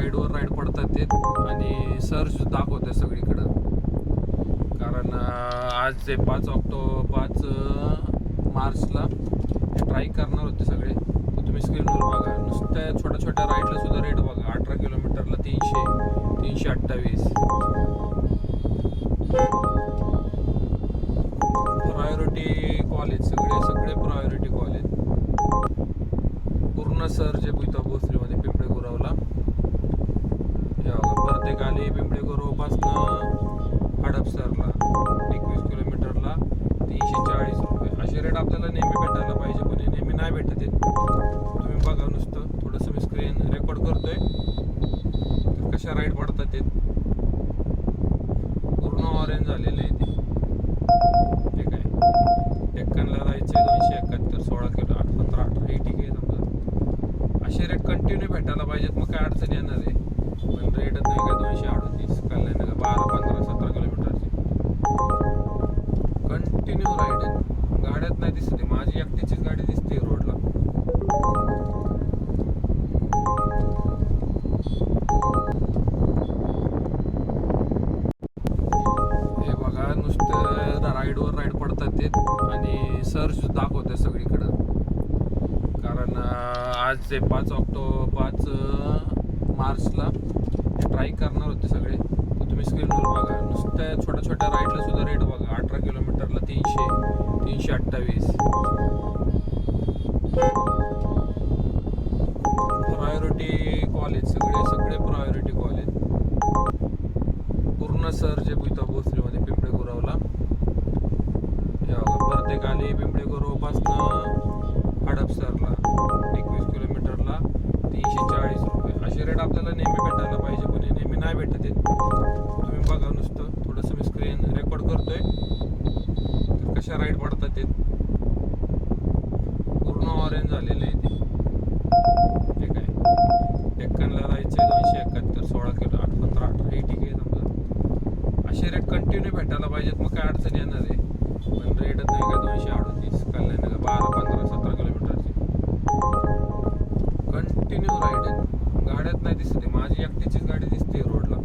राईडवर ride पडतात ते आणि सर्च दाखवते सगळीकडं. कारण आज ते 5 मार्चला ट्राय करणार होते सगळे. तर तुम्ही स्क्रीनवर बघा, नुसत्या छोट्या छोट्या राईडला सुद्धा रेट बघा. 18 किलोमीटरला 300, 328. प्रायोरिटी कॉलेज, सगळे प्रायोरिटी कॉलेज. पूर्ण सर्च आहे इथं भोसरीमध्ये पिंपळे गुरवला. प्रत्येक आली पिंपळे गुरवपासनं हडपसरला 21 किलोमीटरला 340 रुपये. असे रेट आपल्याला नेहमी भेटायला पाहिजे, पण हे नेहमी नाही भेटत आहेत. तुम्ही बघा, नुसतं थोडंसं मी स्क्रीन रेकॉर्ड करतोय तर कशा राईड पडतात ते. पूर्ण ऑरेंज झालेले आहे ते काय. डेक्कनला जायचे 271, 16 किलो 8, 15, 18 हे ठीक आहे समजा. असे रेट कंटिन्यू भेटायला पाहिजेत, मग काय अडचण येणार आहे. पण रेटच नाही का 238 कळलं नाही का 12, 15, 17 किलोमीटरचे कंटिन्यू राईड आहेत. गाड्यात नाही दिसते, माझी एकटीचीच गाडी दिसते रोडला. हे बघा, नुसतं राईडवर राईड पडतात ते आणि सर्च दाखवते सगळीकडं. कारण आज ते 5 मार्चला ट्राय करणार होते सगळे. तर तुम्ही स्क्रीनवर बघा, नुसत्या छोट्या छोट्या राईडला सुद्धा रेट बघा. 18 किलोमीटरला 300, 328. प्रायोरिटी कॉलेज, सगळे प्रायोरिटी कॉलेज. पूर्ण सर्च आहे इथं भोसरीमध्ये पिंपळे गुरवला. प्रत्येक आली पिंपळे गुरवपासनं हडपसरला 21 किलोमीटरला 340 रुपये. असे रेट आपल्याला नेहमी भेटायला पाहिजे, पण हे नेहमी नाही भेटत आहेत. तुम्ही बघा, नुसतं थोडंसं मी स्क्रीन रेकॉर्ड करतोय तर कशा राईड पडतात ते. पूर्ण ऑरेंज झालेले आहे ते काय. डेक्कनला जायचे 271, 16 किलो 8, 15, 18 हे ठीक आहे समजा. असे रेट कंटिन्यू भेटायला पाहिजेत, मग काय अडचण येणार आहे. पण रेटच नाही का 238 कळलं नाही का 12, 15, 17 किलोमीटरचे कंटिन्यू राईड आहेत. गाड्यात नाही दिसते, माझी एकटीचीच गाडी दिसते रोडला.